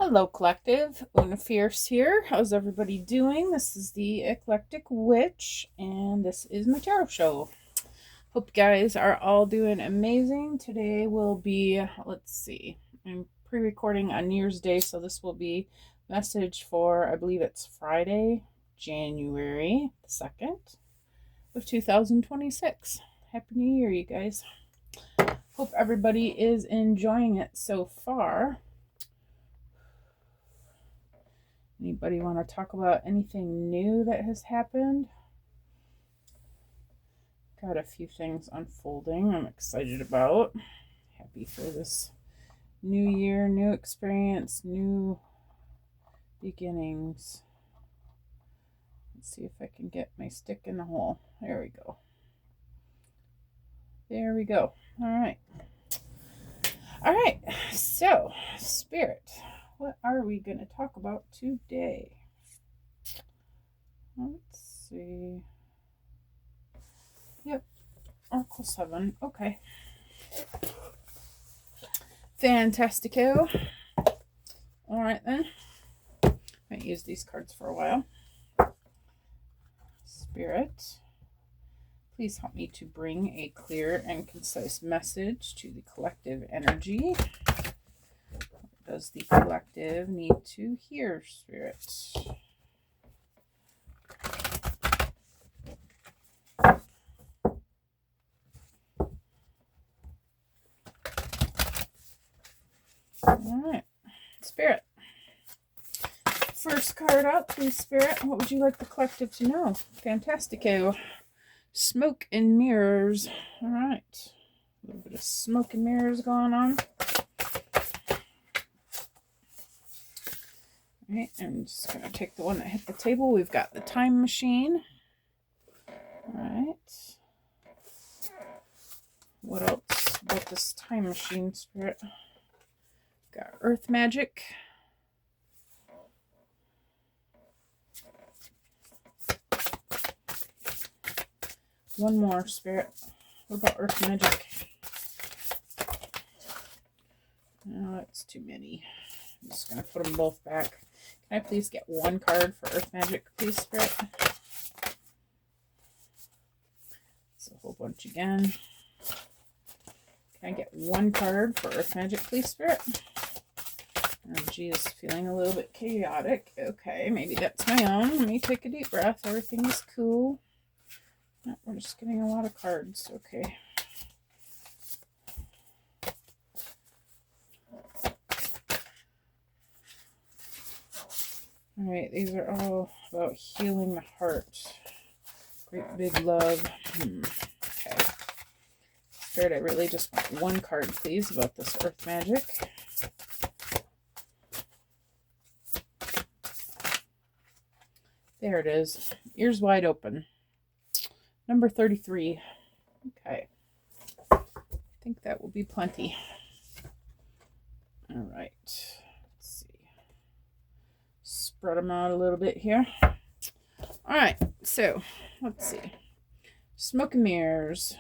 Hello, Collective. Una Fierce here. How's everybody doing? This is the Eclectic Witch, and this is my tarot show. Hope you guys are all doing amazing. Today will be, I'm pre-recording on New Year's Day, so this will be message for, I believe it's Friday, January 2nd of 2026. Happy New Year, you guys. Hope everybody is enjoying it so far. Anybody want to talk about anything new that has happened? Got a few things unfolding I'm excited about. Happy for this new year, new experience, new beginnings. Let's see if I can get my stick in the hole. There we go. There we go. All right. So, Spirit, what are we going to talk about today? Let's see. Yep, Oracle 7. Okay. Fantastico. All right, then. Might use these cards for a while. Spirit, please help me to bring a clear and concise message to the collective energy. What does the collective need to hear, Spirit? All right, Spirit. First card out, please, Spirit. What would you like the collective to know? Fantastico. Smoke and mirrors. All right. A little bit of smoke and mirrors going on. All right, I'm just going to take the one that hit the table. We've got the time machine. All right. What else about this time machine, Spirit? Got earth magic. One more, Spirit. What about earth magic? No, that's too many. I'm just going to put them both back. Can I please get one card for earth magic, please, Spirit? It's a whole bunch again. Can I get one card for earth magic, please, Spirit? Energy is feeling a little bit chaotic. Okay, maybe that's my own. Let me take a deep breath. Everything is cool. No, we're just getting a lot of cards. Okay. All right, these are all about healing the heart. Great big love. Okay. Spirit, I really just want one card, please, about this earth magic. There it is. Ears wide open. Number 33. Okay. I think that will be plenty. All right. Let's see. Spread them out a little bit here. All right. So, let's see. Smoke and mirrors.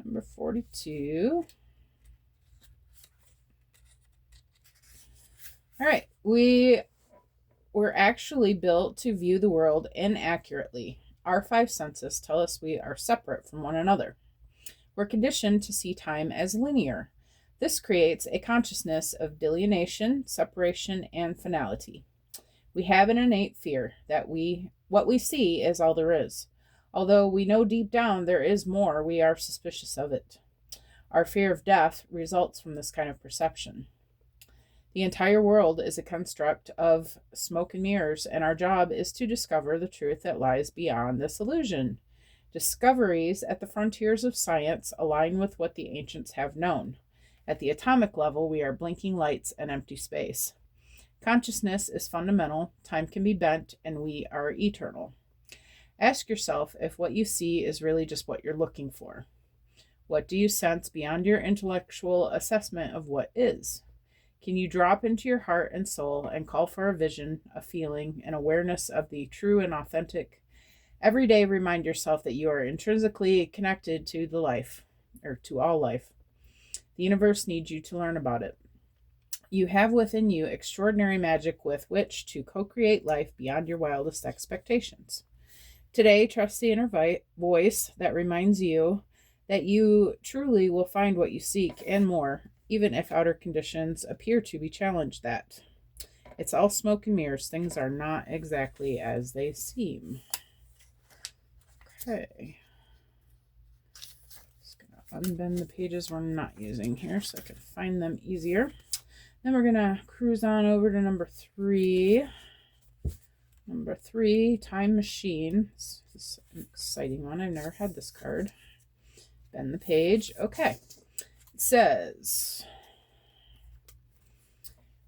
Number 42. All right. We're actually built to view the world inaccurately. Our five senses tell us we are separate from one another. We're conditioned to see time as linear. This creates a consciousness of delineation, separation, and finality. We have an innate fear that what we see is all there is. Although we know deep down there is more, we are suspicious of it. Our fear of death results from this kind of perception. The entire world is a construct of smoke and mirrors, and our job is to discover the truth that lies beyond this illusion. Discoveries at the frontiers of science align with what the ancients have known. At the atomic level, we are blinking lights and empty space. Consciousness is fundamental, time can be bent, and we are eternal. Ask yourself if what you see is really just what you're looking for. What do you sense beyond your intellectual assessment of what is? Can you drop into your heart and soul and call for a vision, a feeling, an awareness of the true and authentic? Every day, remind yourself that you are intrinsically connected to the life, or to all life. The universe needs you to learn about it. You have within you extraordinary magic with which to co-create life beyond your wildest expectations. Today, trust the inner voice that reminds you that you truly will find what you seek and more, even if outer conditions appear to be challenged that. It's all smoke and mirrors. Things are not exactly as they seem. Okay. Just going to unbend the pages we're not using here so I can find them easier. Then we're going to cruise on over to number 3. Number 3, Time Machine. This is an exciting one. I've never had this card. Bend the page. Okay. It says,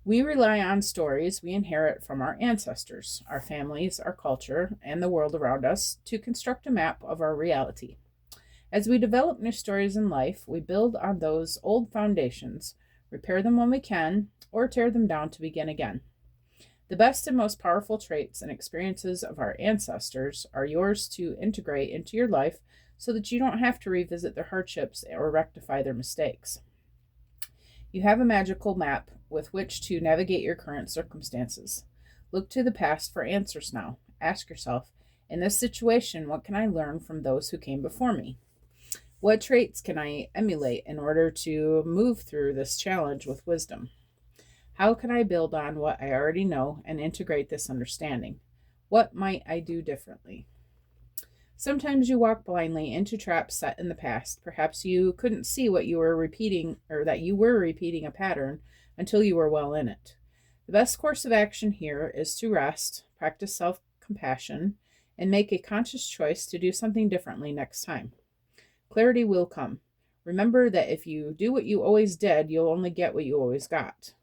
we rely on stories we inherit from our ancestors, our families, our culture, and the world around us to construct a map of our reality. As we develop new stories in life, we build on those old foundations, repair them when we can, or tear them down to begin again. The best and most powerful traits and experiences of our ancestors are yours to integrate into your life so that you don't have to revisit their hardships or rectify their mistakes. You have a magical map with which to navigate your current circumstances. Look to the past for answers now. Ask yourself, in this situation, what can I learn from those who came before me? What traits can I emulate in order to move through this challenge with wisdom? How can I build on what I already know and integrate this understanding? What might I do differently? Sometimes you walk blindly into traps set in the past. Perhaps you couldn't see what you were repeating, or that you were repeating a pattern until you were well in it. The best course of action here is to rest, practice self-compassion, and make a conscious choice to do something differently next time. Clarity will come. Remember that if you do what you always did, you'll only get what you always got.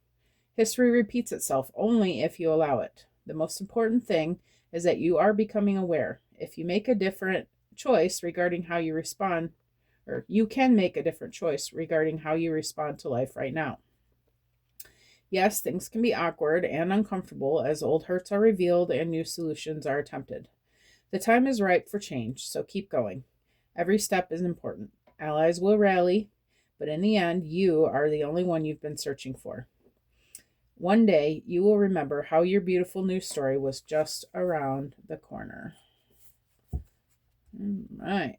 History repeats itself only if you allow it. The most important thing is that you are becoming aware. If you make a different choice regarding how you respond, or you can make a different choice regarding how you respond to life right now. Yes, things can be awkward and uncomfortable as old hurts are revealed and new solutions are attempted. The time is ripe for change, so keep going. Every step is important. Allies will rally, but in the end, you are the only one you've been searching for. One day, you will remember how your beautiful new story was just around the corner. All right.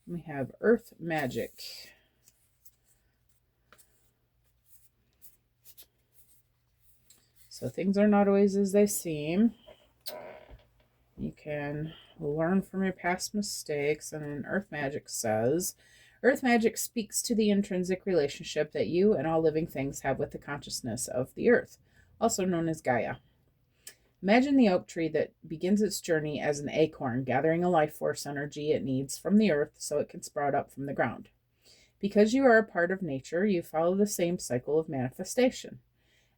We have Earth Magic. So things are not always as they seem. You can learn from your past mistakes. And then Earth Magic says, Earth Magic speaks to the intrinsic relationship that you and all living things have with the consciousness of the Earth, also known as Gaia. Imagine the oak tree that begins its journey as an acorn, gathering a life force energy it needs from the earth so it can sprout up from the ground. Because you are a part of nature, you follow the same cycle of manifestation.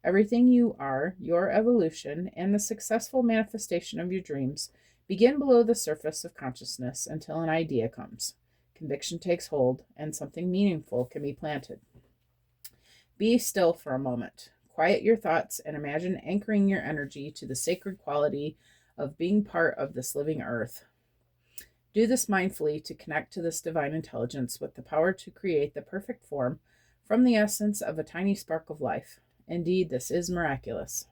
Everything you are, your evolution, and the successful manifestation of your dreams begin below the surface of consciousness until an idea comes. Conviction takes hold, and something meaningful can be planted. Be still for a moment. Quiet your thoughts and imagine anchoring your energy to the sacred quality of being part of this living earth. Do this mindfully to connect to this divine intelligence with the power to create the perfect form from the essence of a tiny spark of life. Indeed, this is miraculous.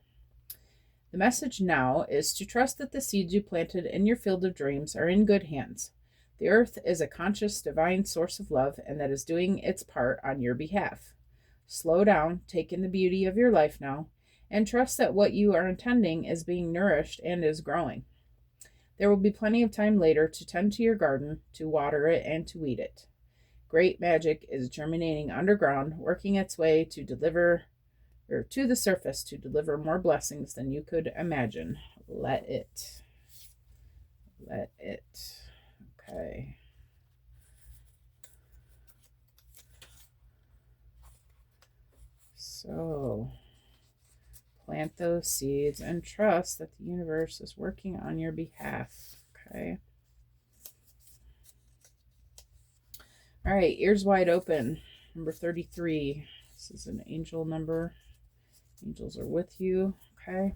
The message now is to trust that the seeds you planted in your field of dreams are in good hands. The earth is a conscious, divine source of love, and that is doing its part on your behalf. Slow down, take in the beauty of your life now, and trust that what you are intending is being nourished and is growing. There will be plenty of time later to tend to your garden, to water it, and to weed it. Great magic is germinating underground, working its way to the surface to deliver more blessings than you could imagine. Let it. Let it. Okay. So, plant those seeds and trust that the universe is working on your behalf. Okay. All right, ears wide open. Number 33. This is an angel number. Angels are with you. Okay.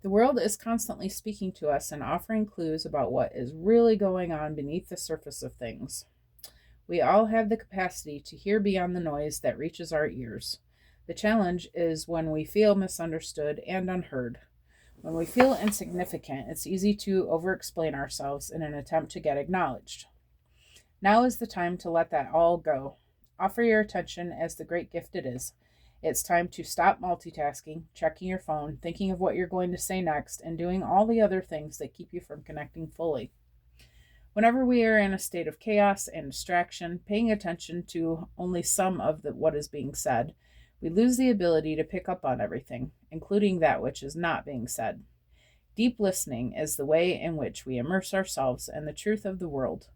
The world is constantly speaking to us and offering clues about what is really going on beneath the surface of things. We all have the capacity to hear beyond the noise that reaches our ears. The challenge is when we feel misunderstood and unheard. When we feel insignificant, it's easy to over-explain ourselves in an attempt to get acknowledged. Now is the time to let that all go. Offer your attention as the great gift it is. It's time to stop multitasking, checking your phone, thinking of what you're going to say next, and doing all the other things that keep you from connecting fully. Whenever we are in a state of chaos and distraction, paying attention to only some of what is being said, we lose the ability to pick up on everything, including that which is not being said. Deep listening is the way in which we immerse ourselves in the truth of the world.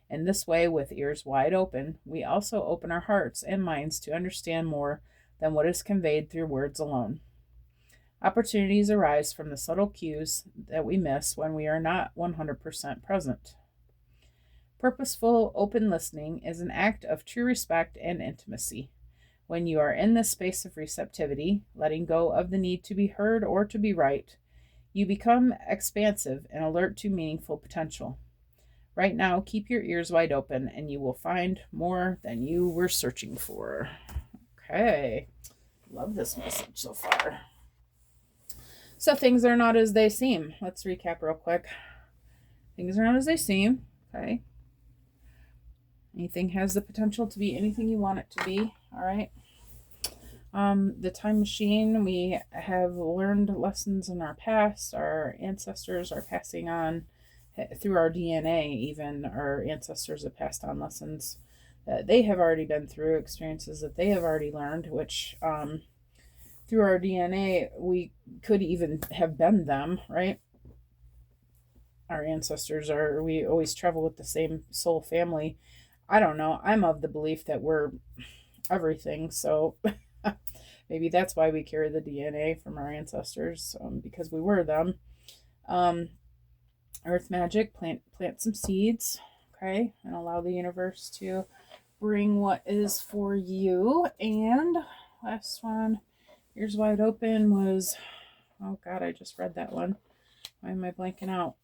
In this way, with ears wide open, we also open our hearts and minds to understand more than what is conveyed through words alone. Opportunities arise from the subtle cues that we miss when we are not 100% present. Purposeful, open listening is an act of true respect and intimacy. When you are in this space of receptivity, letting go of the need to be heard or to be right, you become expansive and alert to meaningful potential. Right now, keep your ears wide open and you will find more than you were searching for. Okay, love this message so far. So things are not as they seem. Let's recap real quick. Things are not as they seem. Okay. Anything has the potential to be anything you want it to be. All right. The time machine, we have learned lessons in our past. Our ancestors are passing on through our DNA, even our ancestors have passed on lessons that they have already been through, experiences that they have already learned, which through our DNA, we could even have been them, right? Our ancestors we always travel with the same soul family. I don't know. I'm of the belief that we're everything. So maybe that's why we carry the DNA from our ancestors, because we were them. Earth magic, plant some seeds, okay, and allow the universe to bring what is for you. And last one, ears wide open, was, oh God, I just read that one. Why am I blanking out?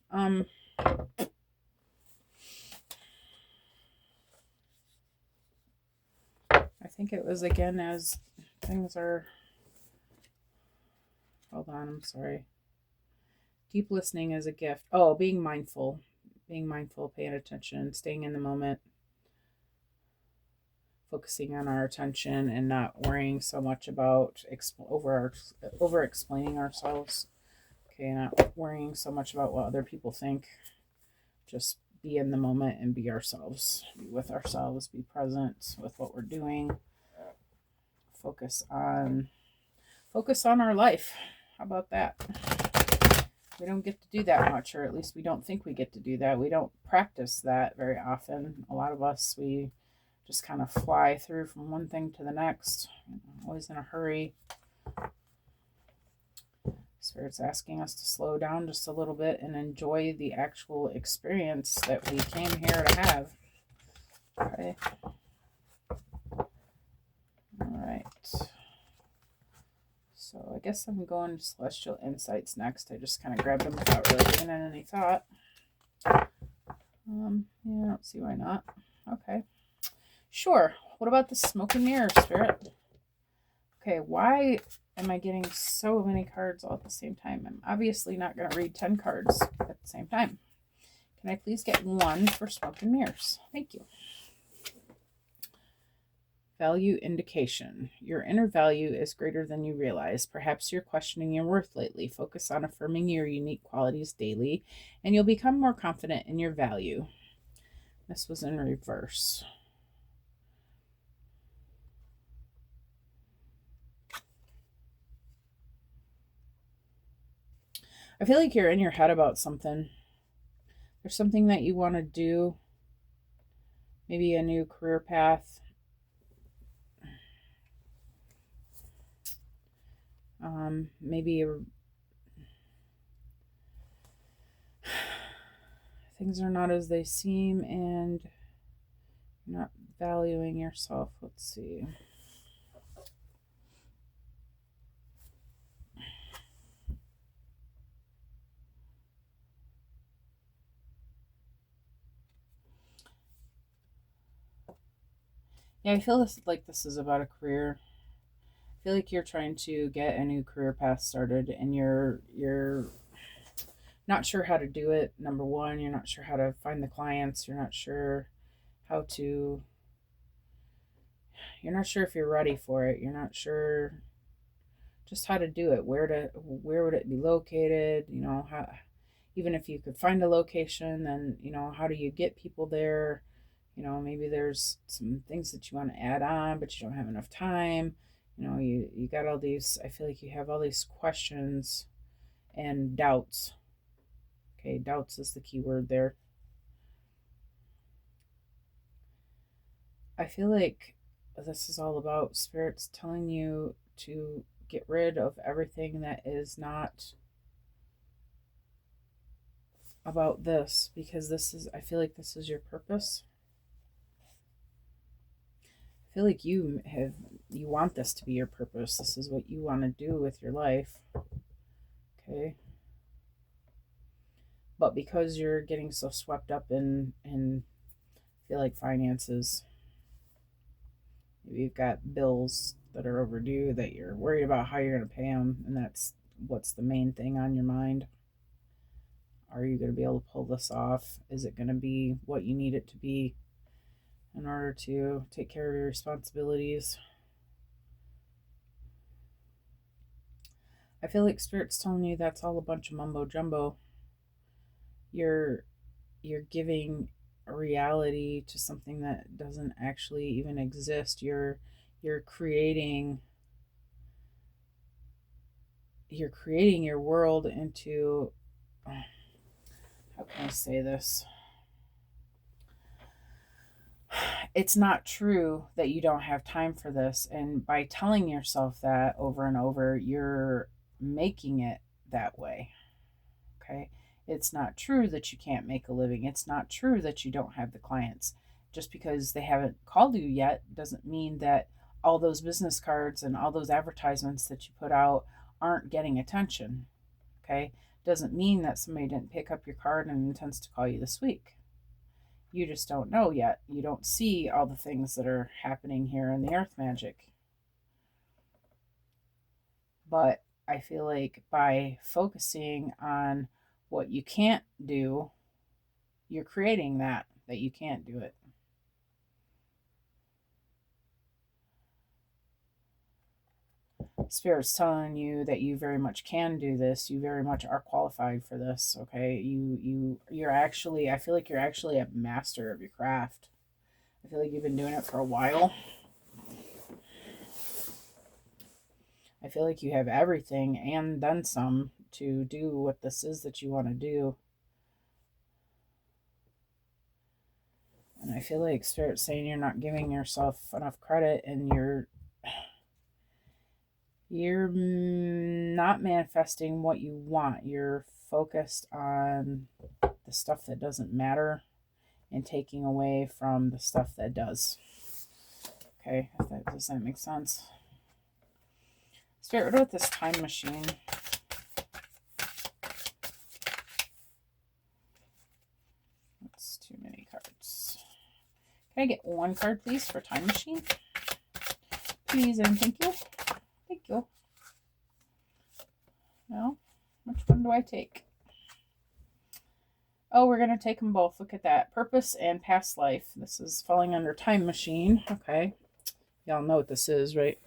I think it was again as things are, hold on, I'm sorry. Deep listening is a gift. Oh, being mindful, paying attention, staying in the moment, focusing on our attention and not worrying so much about over explaining ourselves. Okay, not worrying so much about what other people think. Just be in the moment and be ourselves. Be with ourselves, be present with what we're doing. Focus on our life. How about that? We don't get to do that much, or at least we don't think we get to do that. We don't practice that very often. A lot of us, we just kind of fly through from one thing to the next, always in a hurry. Spirit's asking us to slow down just a little bit and enjoy the actual experience that we came here to have. Okay. All right. So I guess I'm going to Celestial Insights next. I just kind of grabbed them without really giving it any thought. Yeah, I don't see why not. Okay. Sure. What about the Smoke and Mirror, Spirit? Okay, why am I getting so many cards all at the same time? I'm obviously not going to read 10 cards at the same time. Can I please get one for Smoke and Mirrors? Thank you. Value indication. Your inner value is greater than you realize. Perhaps you're questioning your worth lately. Focus on affirming your unique qualities daily, and you'll become more confident in your value. This was in reverse. I feel like you're in your head about something. There's something that you want to do. Maybe a new career path. Maybe things are not as they seem and you're not valuing yourself. Let's see. Yeah, I feel this is about a career. I feel like you're trying to get a new career path started, and you're not sure how to do it. Number one, you're not sure how to find the clients. You're not sure how to. You're not sure if you're ready for it. You're not sure just how to do it. Where would it be located? How, even if you could find a location, then how do you get people there? Maybe there's some things that you want to add on, but you don't have enough time. You got all these. I feel like you have all these questions and doubts. Okay, doubts is the key word there. I feel like this is all about spirits telling you to get rid of everything that is not about this, because I feel like this is your purpose. I feel like you want this to be your purpose. This is what you want to do with your life. Okay. But because you're getting so swept up in feel like finances, maybe you've got bills that are overdue that you're worried about how you're going to pay them, and that's what's the main thing on your mind. Are you going to be able to pull this off? Is it going to be what you need it to be in order to take care of your responsibilities? I feel like Spirit's telling you that's all a bunch of mumbo jumbo. You're giving a reality to something that doesn't actually even exist. You're creating your world into, how can I say this? It's not true that you don't have time for this. And by telling yourself that over and over, you're making it that way. Okay. It's not true that you can't make a living. It's not true that you don't have the clients. Just because they haven't called you yet doesn't mean that all those business cards and all those advertisements that you put out aren't getting attention. Okay. Doesn't mean that somebody didn't pick up your card and intends to call you this week. You just don't know yet. You don't see all the things that are happening here in the earth magic. But I feel like by focusing on what you can't do, you're creating that you can't do it. Spirit's telling you that you very much can do this. You very much are qualified for this. Okay, you're actually. I feel like you're actually a master of your craft. I feel like you've been doing it for a while. I feel like you have everything and then some to do what this is that you want to do. And I feel like Spirit's saying you're not giving yourself enough credit, and you're not manifesting what you want. You're focused on the stuff that doesn't matter and taking away from the stuff that does. Okay, does that make sense? Spirit, what about this time machine? That's too many cards. Can I get one card, please, for time machine? Please and thank you. Thank you. Well, which one do I take? Oh, we're going to take them both. Look at that. Purpose and past life. This is falling under time machine. Okay. Y'all know what this is, right?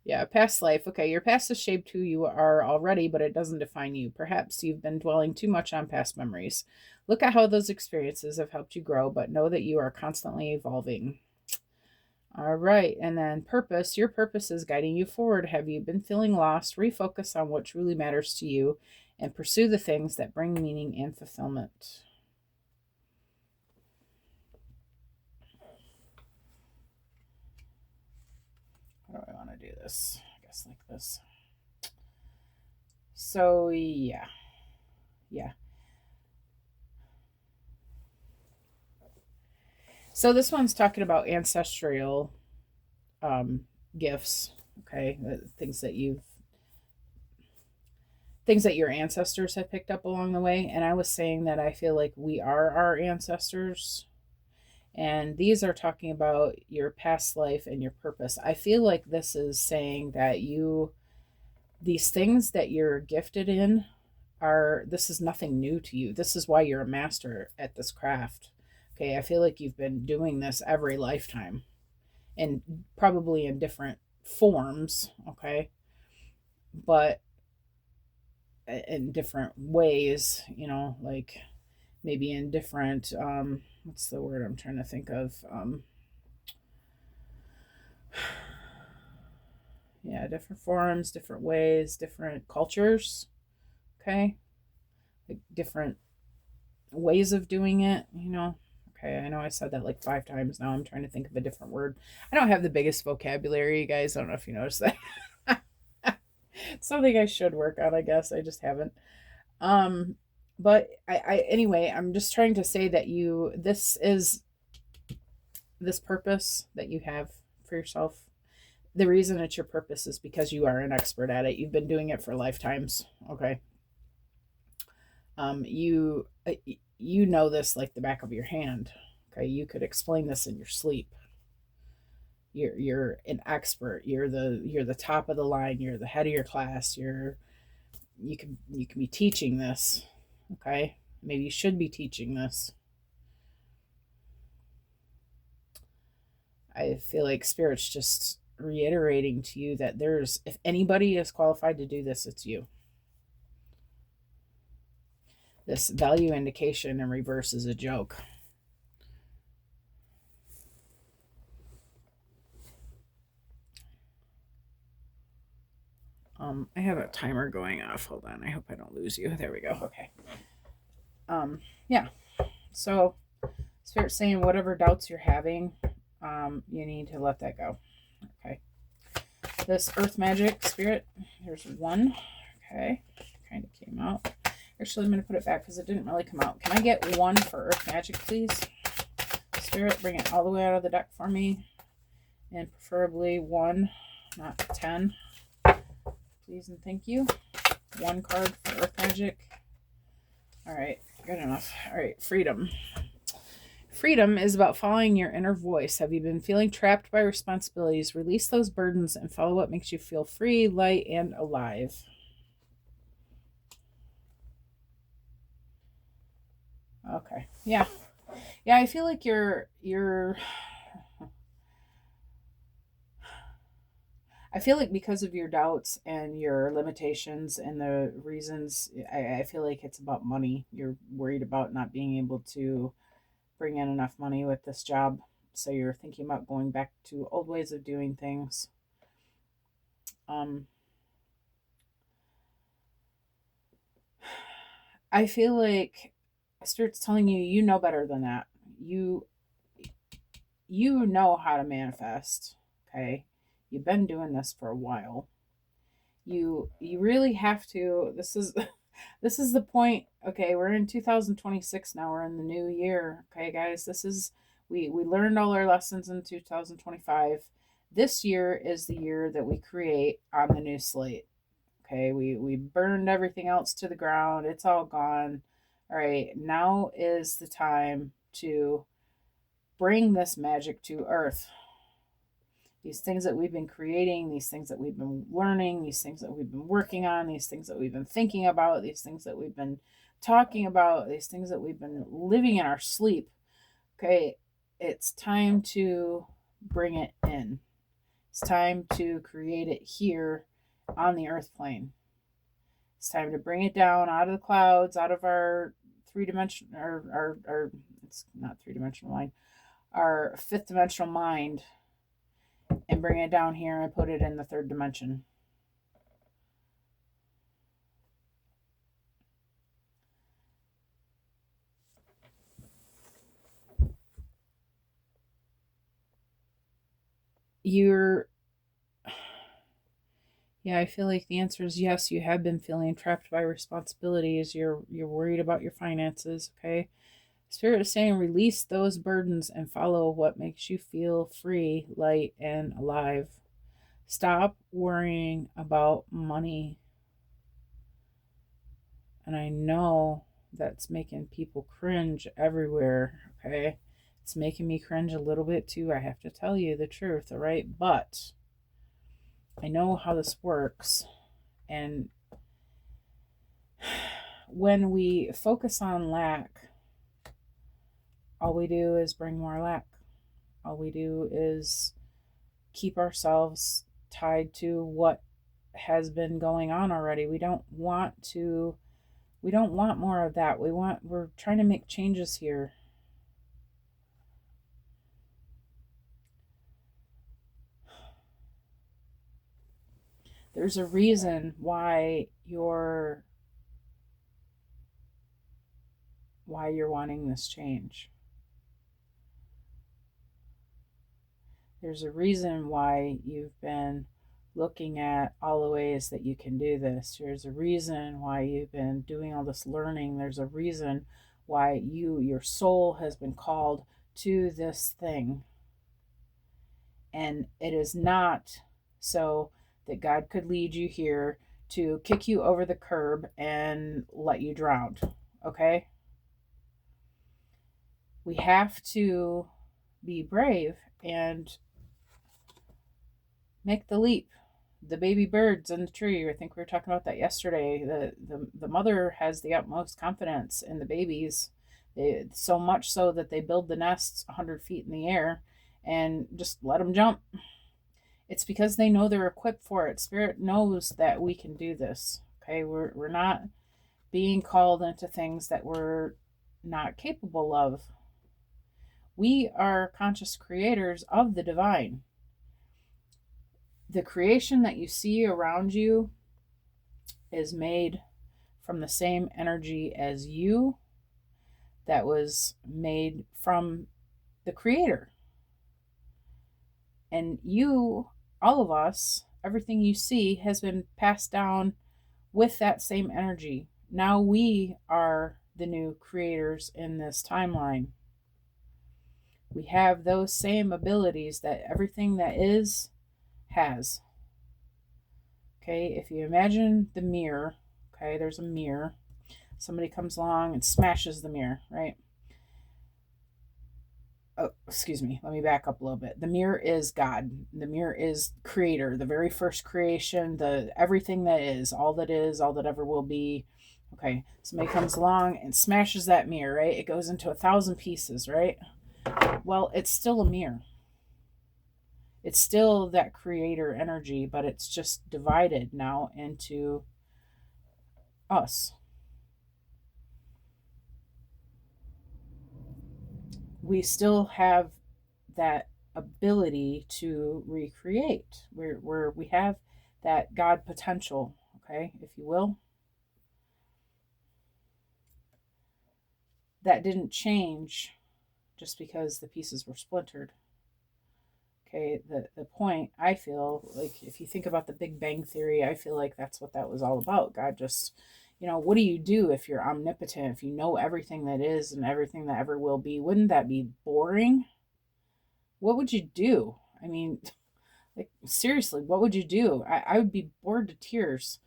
Yeah, past life. Okay, your past has shaped who you are already, but it doesn't define you. Perhaps you've been dwelling too much on past memories. Look at how those experiences have helped you grow, but know that you are constantly evolving. All right, and then purpose. Your purpose is guiding you forward. Have you been feeling lost? Refocus on what truly matters to you and pursue the things that bring meaning and fulfillment. How do I want to do this? I guess like this. So, yeah. So this one's talking about ancestral gifts, okay? Things that your ancestors have picked up along the way. And I was saying that I feel like we are our ancestors, And these are talking about your past life and your purpose. I feel like this is saying that these things that you're gifted in this is nothing new to you. This is why you're a master at this craft. Okay, I feel like you've been doing this every lifetime and probably in different forms, okay? But in different ways, like maybe in different what's the word I'm trying to think of? Yeah, different forms, different ways, different cultures, okay? Like different ways of doing it, Okay, I know I said that like 5 times now. I'm trying to think of a different word. I don't have the biggest vocabulary, you guys. I don't know if you noticed that. Something I should work on, I guess. I just haven't. Um, but anyway, I'm just trying to say that this purpose that you have for yourself. The reason it's your purpose is because you are an expert at it. You've been doing it for lifetimes. Okay. You know this like the back of your hand. Okay, you could explain this in your sleep. You're an expert. You're the top of the line. You're the head of your class. You can be teaching this. Okay, maybe you should be teaching this. I feel like Spirit's just reiterating to you that if anybody is qualified to do this, it's you. This value indication in reverse is a joke. I have a timer going off. Hold on. I hope I don't lose you. There we go. Okay. Yeah. So Spirit's saying whatever doubts you're having, you need to let that go. Okay. This earth magic Spirit, there's one. Okay. Kind of came out. Actually, I'm going to put it back because it didn't really come out. Can I get one for earth magic, please? Spirit, bring it all the way out of the deck for me. And preferably 1, not 10. Please and thank you. 1 card for earth magic. All right, good enough. All right, freedom. Freedom is about following your inner voice. Have you been feeling trapped by responsibilities? Release those burdens and follow what makes you feel free, light, and alive. Okay. Yeah. Yeah, I feel like I feel like because of your doubts and your limitations and the reasons, I feel like it's about money. You're worried about not being able to bring in enough money with this job. So you're thinking about going back to old ways of doing things. I feel like Spirit's telling you, you know better than that. You know how to manifest. Okay. You've been doing this for a while. You really have to. This is the point. Okay, we're in 2026 now. We're in the new year. Okay, guys, we learned all our lessons in 2025. This year is the year that we create on the new slate. Okay, we burned everything else to the ground. It's all gone. All right, now is the time to bring this magic to earth. These things that we've been creating, these things that we've been learning, these things that we've been working on, these things that we've been thinking about, these things that we've been talking about, these things that we've been living in our sleep. Okay, it's time to bring it in. It's time to create it here on the earth plane. It's time to bring it down out of the clouds, out of our 3-dimensional, our it's not 3-dimensional mind, our 5th-dimensional mind, and bring it down here and put it in the 3rd dimension. Yeah, I feel like the answer is yes. You have been feeling trapped by responsibilities. You're worried about your finances. Okay, Spirit is saying release those burdens and follow what makes you feel free, light, and alive. Stop worrying about money. And I know that's making people cringe everywhere. Okay, It's making me cringe a little bit too, I have to tell you the truth, all right? But I know how this works. And when we focus on lack, all we do is bring more lack. All we do is keep ourselves tied to what has been going on already. We don't want more of that. We're trying to make changes here. There's a reason why you're wanting this change. There's a reason why you've been looking at all the ways that you can do this. There's a reason why you've been doing all this learning. There's a reason why your soul has been called to this thing. And it is not so that God could lead you here to kick you over the curb and let you drown. Okay? We have to be brave and make the leap. The baby birds in the tree, I think we were talking about that yesterday. The mother has the utmost confidence in the babies, so much so that they build the nests 100 feet in the air and just let them jump. It's because they know they're equipped for it. Spirit knows that we can do this. Okay, we're not being called into things that we're not capable of. We are conscious creators of the divine. The creation that you see around you is made from the same energy as you, that was made from the Creator. And you, all of us, everything you see has been passed down with that same energy. Now we are the new creators in this timeline. We have those same abilities that everything that is has. Okay, if you imagine the mirror, okay, there's a mirror. Somebody comes along and smashes the mirror, right? Oh, excuse me, let me back up a little bit. The mirror is God. The mirror is creator, the very first creation, the everything that is, all that ever will be. Okay, somebody comes along and smashes that mirror, right? It goes into 1,000 pieces, right? Well, it's still a mirror. It's still that creator energy, but it's just divided now into us. We still have that ability to recreate. We have that God potential, okay, if you will. That didn't change just because the pieces were splintered. Okay, the point, I feel like, if you think about the Big Bang Theory, I feel like that's what that was all about. God just, what do you do if you're omnipotent, if you know everything that is and everything that ever will be? Wouldn't that be boring? What would you do? I mean, like, seriously, what would you do? I would be bored to tears.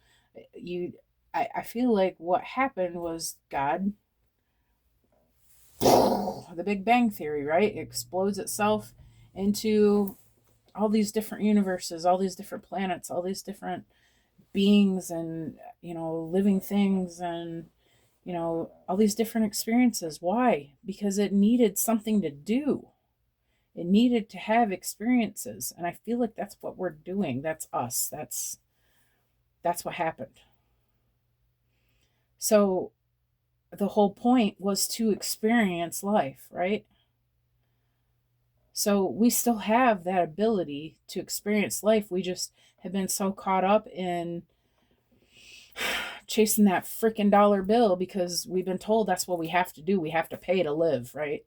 I feel like what happened was God, the Big Bang Theory, right? It explodes itself into all these different universes, all these different planets, all these different beings and, living things and, all these different experiences. Why? Because it needed something to do. It needed to have experiences. And I feel like that's what we're doing. That's us. That's what happened. So the whole point was to experience life, right? So we still have that ability to experience life. We just have been so caught up in chasing that freaking dollar bill because we've been told that's what we have to do. We have to pay to live, right?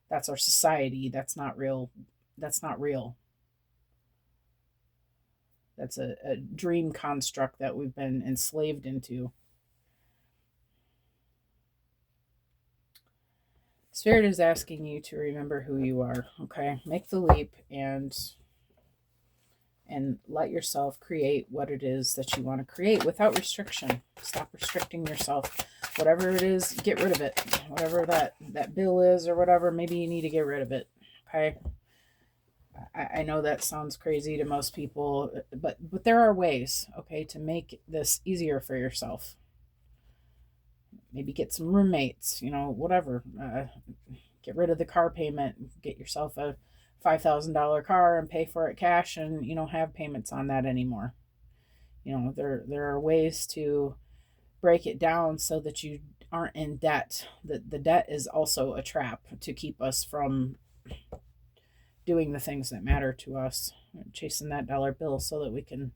That's our society. That's not real. That's not real. That's a dream construct that we've been enslaved into. Spirit is asking you to remember who you are, okay? Make the leap and and let yourself create what it is that you want to create without restriction. Stop restricting yourself. Whatever it is, get rid of it. Whatever that bill is or whatever, maybe you need to get rid of it. Okay. I know that sounds crazy to most people, but there are ways, okay, to make this easier for yourself. Maybe get some roommates, whatever. Get rid of the car payment. Get yourself a $5,000 car and pay for it cash, and have payments on that anymore. There are ways to break it down so that you aren't in debt. The debt is also a trap to keep us from doing the things that matter to us, chasing that dollar bill so that we can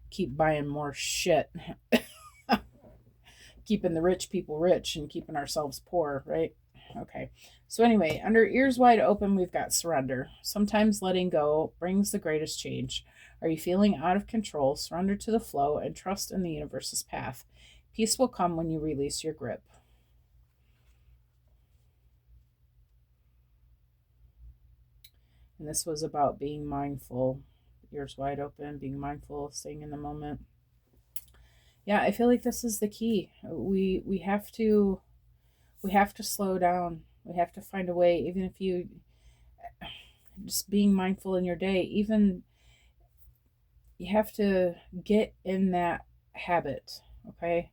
keep buying more shit, keeping the rich people rich and keeping ourselves poor, right? Okay. So anyway, under ears wide open, we've got surrender. Sometimes letting go brings the greatest change. Are you feeling out of control? Surrender to the flow and trust in the universe's path. Peace will come when you release your grip. And this was about being mindful, ears wide open, being mindful, staying in the moment. Yeah, I feel like this is the key. We have to slow down. We have to find a way, even if you just being mindful in your day, even you have to get in that habit, okay?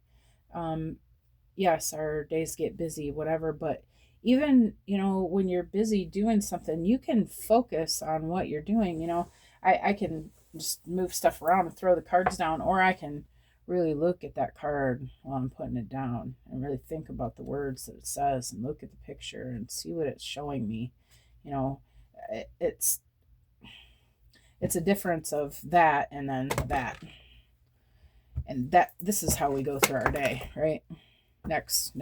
Yes, our days get busy, whatever, but even, when you're busy doing something, you can focus on what you're doing. I can just move stuff around and throw the cards down, or I can really look at that card while I'm putting it down and really think about the words that it says and look at the picture and see what it's showing me. It's a difference of that and then that. And this is how we go through our day, right? Next,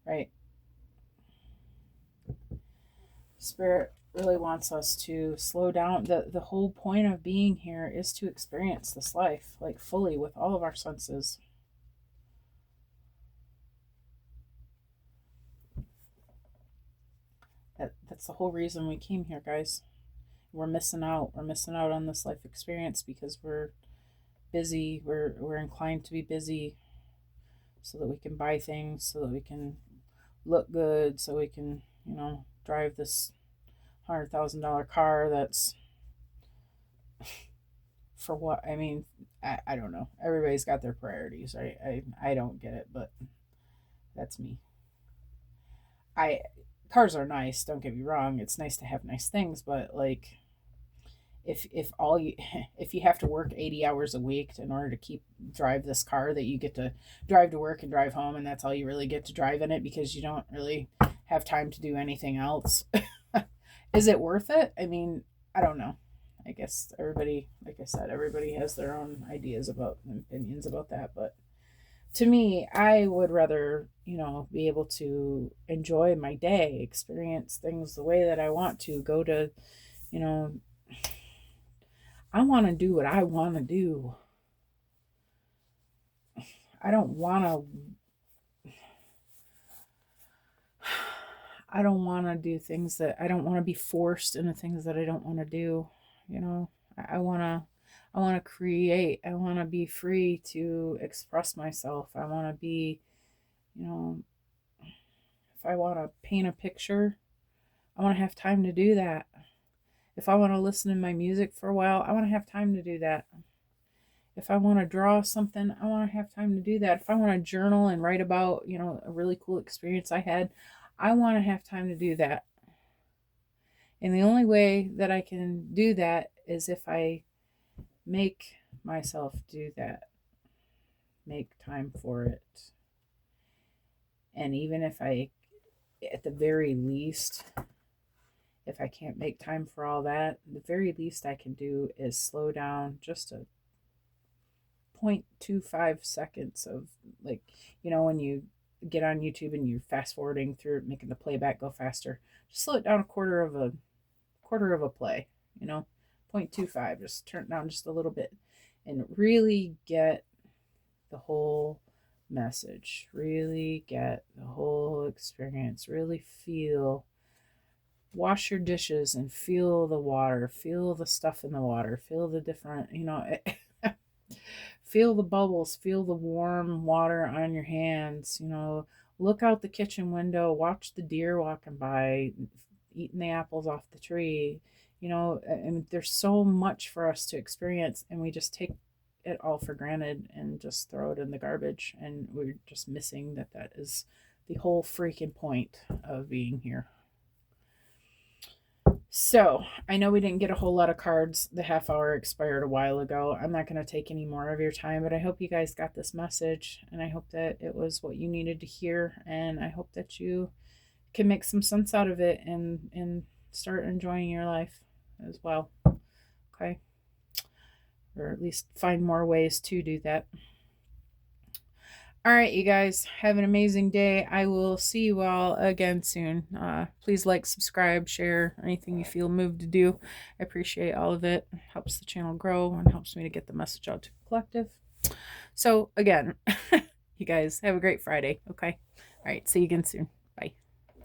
right? Spirit really wants us to slow down. The whole point of being here is to experience this life, like fully with all of our senses. That's the whole reason we came here, guys. We're missing out. We're missing out on this life experience because we're busy. We're inclined to be busy so that we can buy things, so that we can look good, so we can, drive this $100,000 car that's for what? I mean, I don't know. Everybody's got their priorities. I don't get it, but that's me. Cars are nice, don't get me wrong. It's nice to have nice things, but like if all you if you have to work 80 hours a week in order to drive this car that you get to drive to work and drive home, and that's all you really get to drive in it because you don't really have time to do anything else, is it worth it? I mean, I don't know. I guess everybody, like I said, everybody has their own ideas about opinions about that, but to me, I would rather, be able to enjoy my day, experience things the way that I want to, go to, I want to do what I want to do. I don't want to do things that I don't want to be forced into things that I don't want to do. I want to create. I want to be free to express myself. I want to be, if I want to paint a picture, I want to have time to do that. If I want to listen to my music for a while, I want to have time to do that. If I want to draw something, I want to have time to do that. If I want to journal and write about, a really cool experience I had, I want to have time to do that. And the only way that I can do that is if I make myself do that, make time for it. And even if at the very least, if I can't make time for all that, the very least I can do is slow down just a 0.25 seconds of, like, when you get on YouTube and you're fast forwarding through, making the playback go faster, just slow it down a quarter of a play, 0.25, just turn it down just a little bit and really get the whole message, really get the whole experience, really feel wash your dishes and feel the water, feel the stuff in the water, feel the different, feel the bubbles, feel the warm water on your hands, look out the kitchen window, watch the deer walking by, eating the apples off the tree. And there's so much for us to experience, and we just take it all for granted and just throw it in the garbage, and we're just missing that is the whole freaking point of being here. So, I know we didn't get a whole lot of cards. The half hour expired a while ago. I'm not going to take any more of your time, but I hope you guys got this message, and I hope that it was what you needed to hear, and I hope that you can make some sense out of it and start enjoying your life as well. Okay? Or at least find more ways to do that. All right, you guys, have an amazing day. I will see you all again soon. Please like, subscribe, share, anything you feel moved to do. I appreciate all of it. It helps the channel grow and helps me to get the message out to the collective. So again, you guys have a great Friday. Okay. All right. See you again soon. Bye.